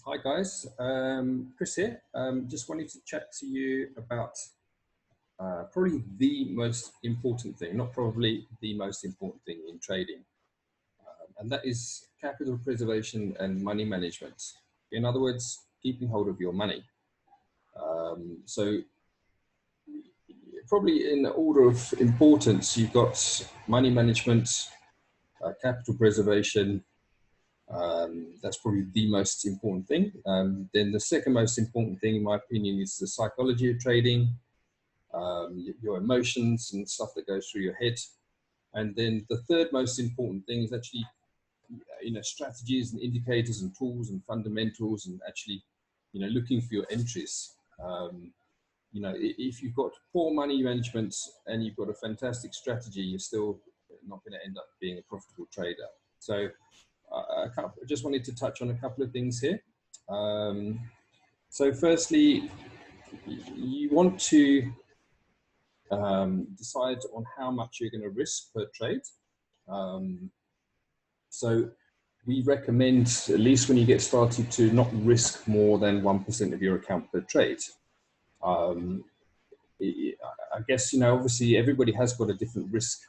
Hi guys, Chris here. Just wanted to chat to you about probably the most important thing, not probably the most important thing in trading, and that is capital preservation and money management. In other words, keeping hold of your money. So probably in the order of importance, you've got money management, capital preservation. That's probably the most important thing. Then the second most important thing, in my opinion, is the psychology of trading, your emotions and stuff that goes through your head. And then the third most important thing is actually, strategies and indicators and tools and fundamentals and actually, looking for your entries. If you've got poor money management and you've got a fantastic strategy, you're still not going to end up being a profitable trader. So I just wanted to touch on a couple of things here. So firstly, you want to decide on how much you're going to risk per trade. So we recommend, at least when you get started, to not risk more than 1% of your account per trade. I guess, obviously everybody has got a different risk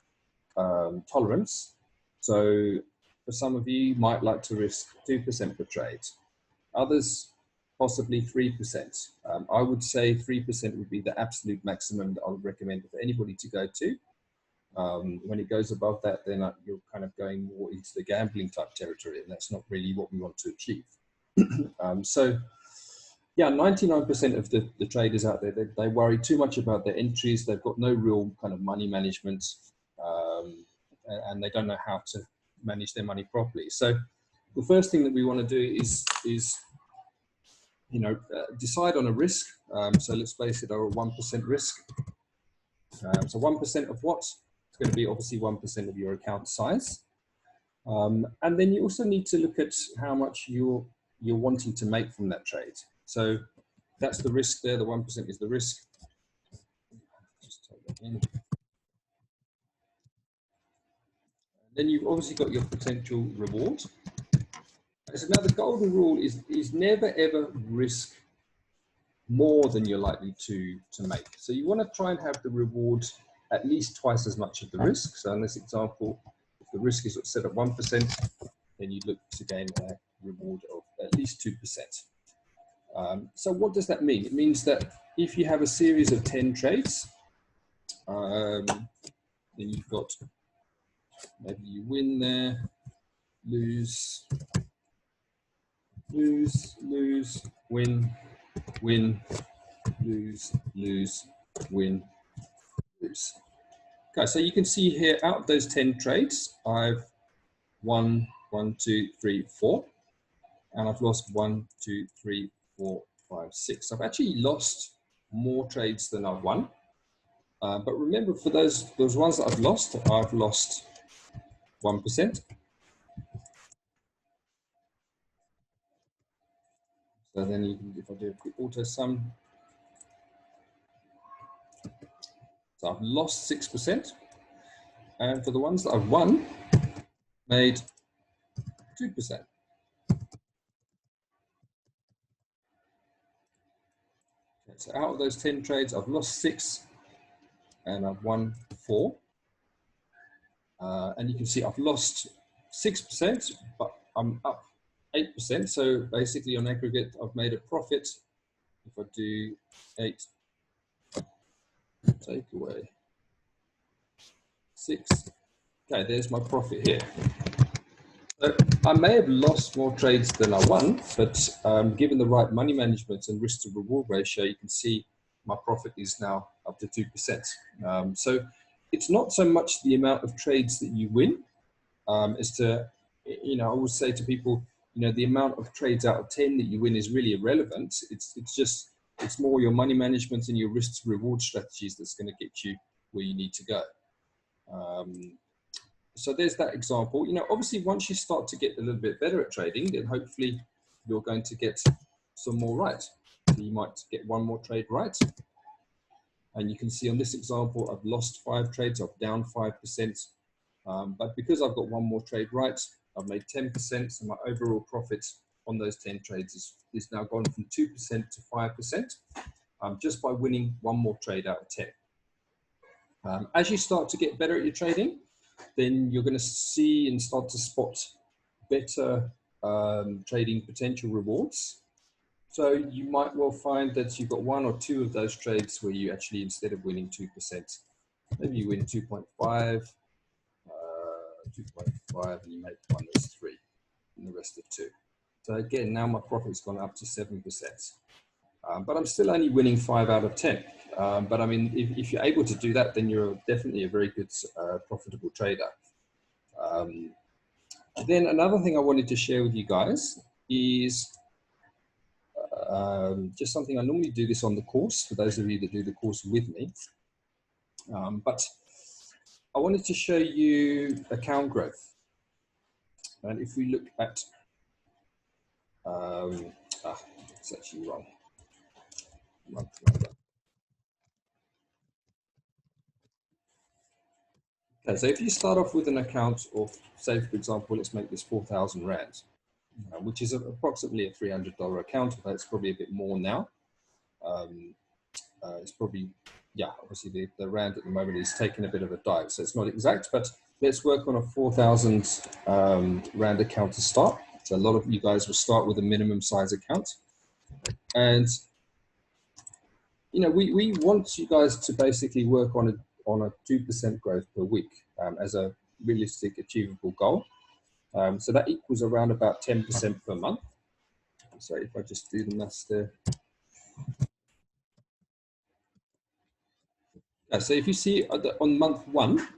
tolerance. So for some of you might like to risk 2% per trade. Others, possibly 3%. I would say 3% would be the absolute maximum that I would recommend for anybody to go to. When it goes above that, then you're kind of going more into the gambling type territory, and that's not really what we want to achieve. So yeah, 99% of the traders out there, they worry too much about their entries. They've got no real kind of money management, and they don't know how to manage their money properly. So the first thing that we want to do is decide on a risk. So let's base it on a 1% risk. So 1% of what? It's going to be obviously 1% of your account size. And then you also need to look at how much you're wanting to make from that trade. So that's the risk there. The 1% is the risk. Just type that in. Then you've obviously got your potential reward. So now the golden rule is never ever risk more than you're likely to make. So you want to try and have the reward at least twice as much of the risk. So in this example, if the risk is set at 1%, then you look to gain a reward of at least 2%. So what does that mean? It means that if you have a series of 10 trades, then you've got, maybe you win there, lose, win, win, lose, win, lose. Okay, so you can see here, out of those 10 trades, I've won 1, 2, 3, 4, and I've lost 1, 2, 3, 4, 5, 6. I've actually lost more trades than I've won. But remember, for those ones that I've lost 1%. So then you can, if I do a quick auto sum, so I've lost 6%. And for the ones that I've won, made 2%. Okay, so out of those 10 trades, I've lost 6 and I've won 4. And you can see I've lost 6%, but I'm up 8%. So basically on aggregate, I've made a profit. If I do 8, take away 6. Okay, there's my profit here. So I may have lost more trades than I won, but given the right money management and risk to reward ratio, you can see my profit is now up to 2%. So it's not so much the amount of trades that you win, as to, I always say to people, the amount of trades out of 10 that you win is really irrelevant. It's more your money management and your risk to reward strategies that's going to get you where you need to go. So there's that example. Obviously, once you start to get a little bit better at trading, then hopefully you're going to get some more right. So you might get one more trade right. And you can see on this example, I've lost 5 trades, I'm down 5%. But because I've got one more trade right, I've made 10%, so my overall profit on those 10 trades is now gone from 2% to 5%, just by winning one more trade out of 10. As you start to get better at your trading, then you're going to see and start to spot better trading potential rewards. So you might well find that you've got one or two of those trades where you actually, instead of winning 2%, maybe you win 2.5, 2.5, and you make one that's 3, and the rest are 2. So again, now my profit's gone up to 7%. But I'm still only winning 5 out of 10. But I mean, if you're able to do that, then you're definitely a very good, profitable trader. Then another thing I wanted to share with you guys is just something I normally do this on the course, for those of you that do the course with me. But I wanted to show you account growth. And if we look at, it's actually wrong. Month number. Okay, so if you start off with an account of, say, for example, let's make this 4,000 Rand, which is approximately a $300 account, but it's probably a bit more now. It's probably, yeah, obviously the Rand at the moment is taking a bit of a dive, so it's not exact, but let's work on a 4,000 Rand account to start. So a lot of you guys will start with a minimum size account. And, you know, we want you guys to basically work on a 2% growth per week as a realistic, achievable goal. So that equals around about 10% per month. So if I just do the maths there. So if you see on month 1,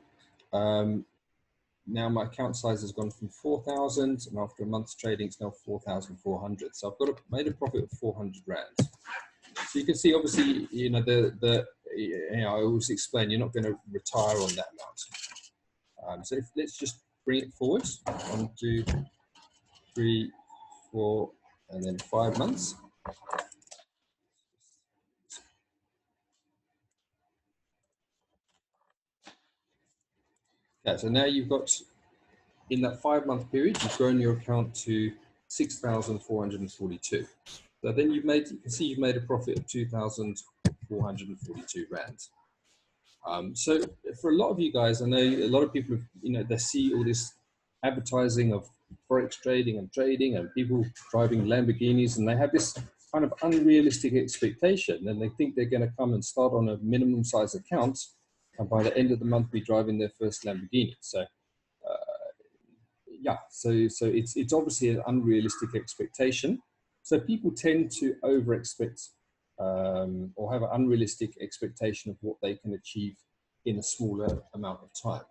now my account size has gone from 4,000, and after a month's trading, it's now 4,400. So I've made a profit of 400 Rand. So you can see, obviously, you know, I always explain, you're not going to retire on that amount. So let's just bring it forward. 1, 2, 3, 4, and then 5 months. Okay, so now you've got, in that 5-month period, you've grown your account to 6,442. So then you can see you've made a profit of 2,442 Rand. So for a lot of you guys, I know a lot of people, you know, they see all this advertising of Forex trading and people driving Lamborghinis, and they have this kind of unrealistic expectation, and they think they're going to come and start on a minimum size account, and by the end of the month be driving their first Lamborghini. So yeah, so it's obviously an unrealistic expectation. So people tend to over expect or have an unrealistic expectation of what they can achieve in a smaller amount of time.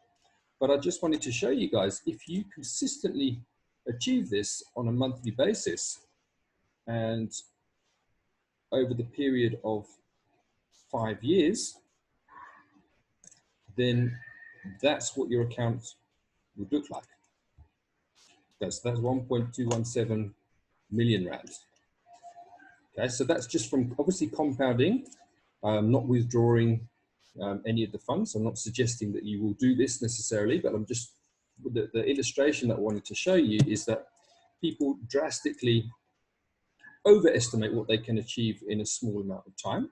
But I just wanted to show you guys, if you consistently achieve this on a monthly basis and over the period of 5 years, then that's what your account would look like. That's 1.217 million Rand. Okay, so that's just from obviously compounding, not withdrawing any of the funds. I'm not suggesting that you will do this necessarily, but I'm just, the illustration that I wanted to show you is that people drastically overestimate what they can achieve in a small amount of time.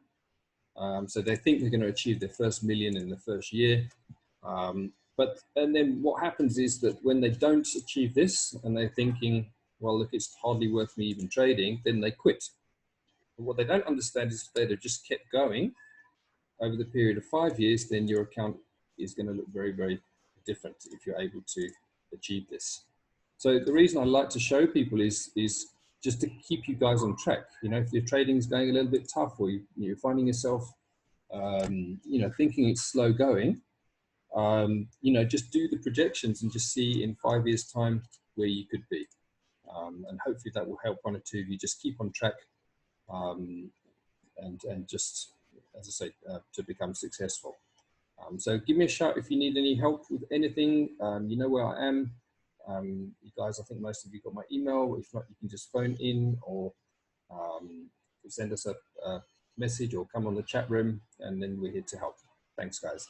So they think they're going to achieve their first million in the first year. And then what happens is that when they don't achieve this and they're thinking, well, look, it's hardly worth me even trading, then they quit. But what they don't understand is if they'd have just kept going over the period of 5 years, then your account is going to look very, very different if you're able to achieve this. So the reason I like to show people is just to keep you guys on track. You know, if your trading is going a little bit tough, or you're finding yourself, you know, thinking it's slow going, you know, just do the projections and just see in 5 years' time where you could be. And hopefully that will help one or two of you just keep on track and just, as I say, to become successful. So give me a shout if you need any help with anything. You know where I am. You guys, I think most of you got my email. If not, you can just phone in or send us a message or come on the chat room, and then we're here to help. Thanks, guys.